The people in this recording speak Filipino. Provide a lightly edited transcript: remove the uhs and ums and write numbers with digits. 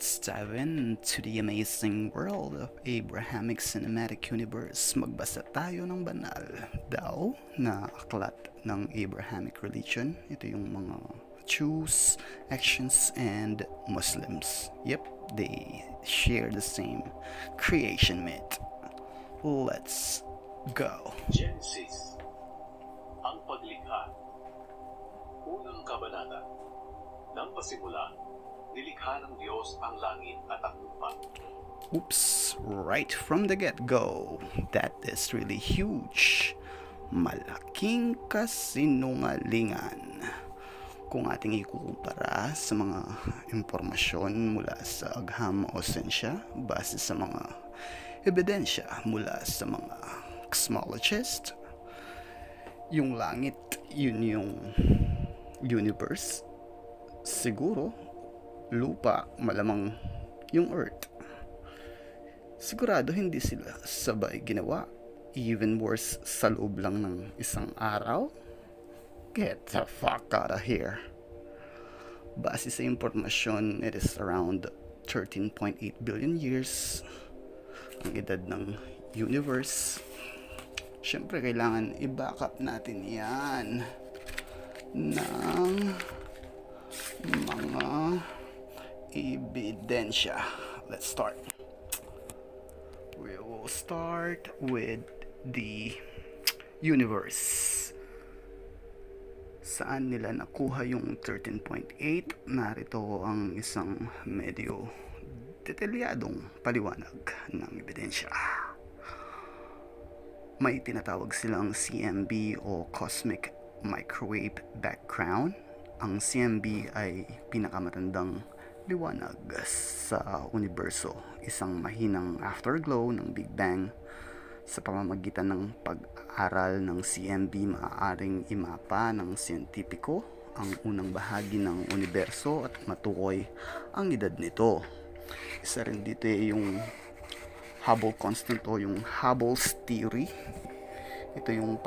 Let's dive into the amazing world of Abrahamic Cinematic Universe. Magbasa tayo ng banal daw na aklat ng Abrahamic religion. Ito yung mga Jews, Christians, and Muslims. Yep, they share the same creation myth. Let's go. Genesis, ang paglikha. Unang kabanata. Nang pasimula, nilikha ng Diyos ang langit at ang lupa. Oops, right from the get-go. That is really huge. Malaking kasinungalingan. Kung ating ikukumpara sa mga impormasyon mula sa agham o sensya base sa mga ebidensya mula sa mga cosmologists, yung langit, yun yung universe. Siguro lupa, malamang yung earth. Sigurado hindi sila sabay ginawa. Even worse, sa loob lang ng isang araw. Get the fuck out of here. Base sa impormasyon, it is around 13.8 billion years ang edad ng universe. Siyempre, kailangan i-back up natin yan ng mga ebidensya. Let's start. We will start with the universe. Saan nila nakuha yung 13.8? Narito ang isang medyo detalyadong paliwanag ng ebidensya. May tinatawag silang CMB o Cosmic Microwave Background. Ang CMB ay pinakamatandang liwanag sa universo, isang mahinang afterglow ng Big Bang. Sa pamamagitan ng pag-aaral ng CMB, maaaring imapa ng siyentipiko ang unang bahagi ng universo at matukoy ang edad nito. Isa rin dito yung Hubble constant o yung Hubble's theory. Ito yung